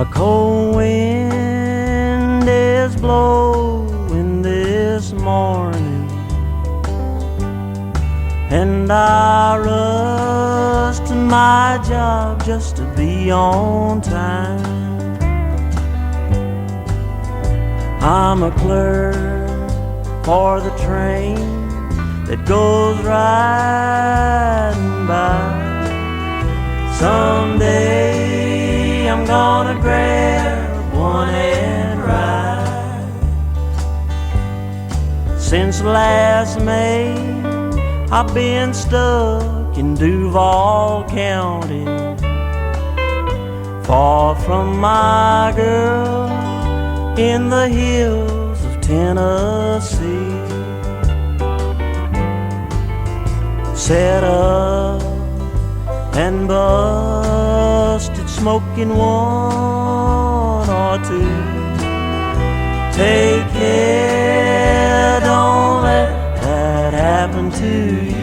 A cold wind is blowing this morning, and I rush to my job just to be on time. I'm a clerk for the train that goes riding by. Someday I'm gonna grab one and ride. Since last May I've been stuck in Duval County, far from my girl in the hills of Tennessee. Set up and busted, smoking one or two. Take care, don't let that happen to you.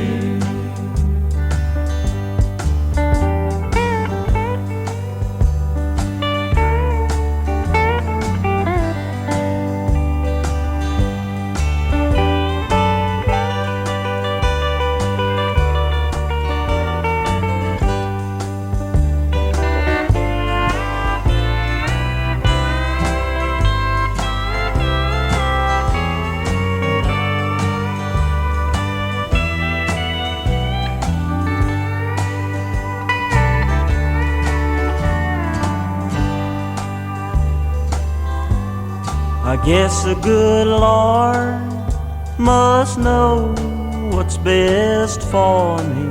I guess the good Lord must know what's best for me.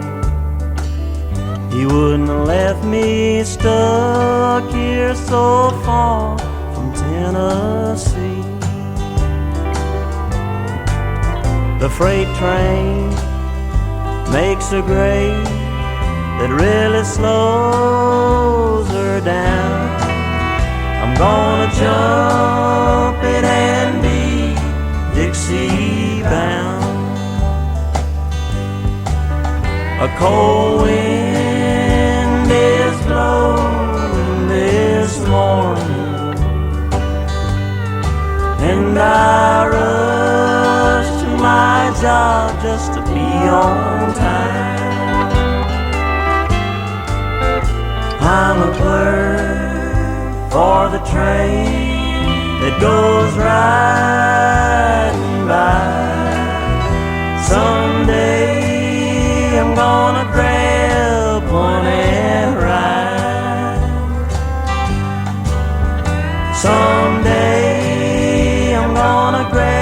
He wouldn't have left me stuck here so far from Tennessee. The freight train makes a grade that really slows her down. I'm gonna jump it and be Dixie bound. A cold wind is blowing this morning, and I rush to my job just to be on time. I'm a clerk for the train that goes riding by. Someday I'm gonna grab one and ride. Someday I'm gonna grab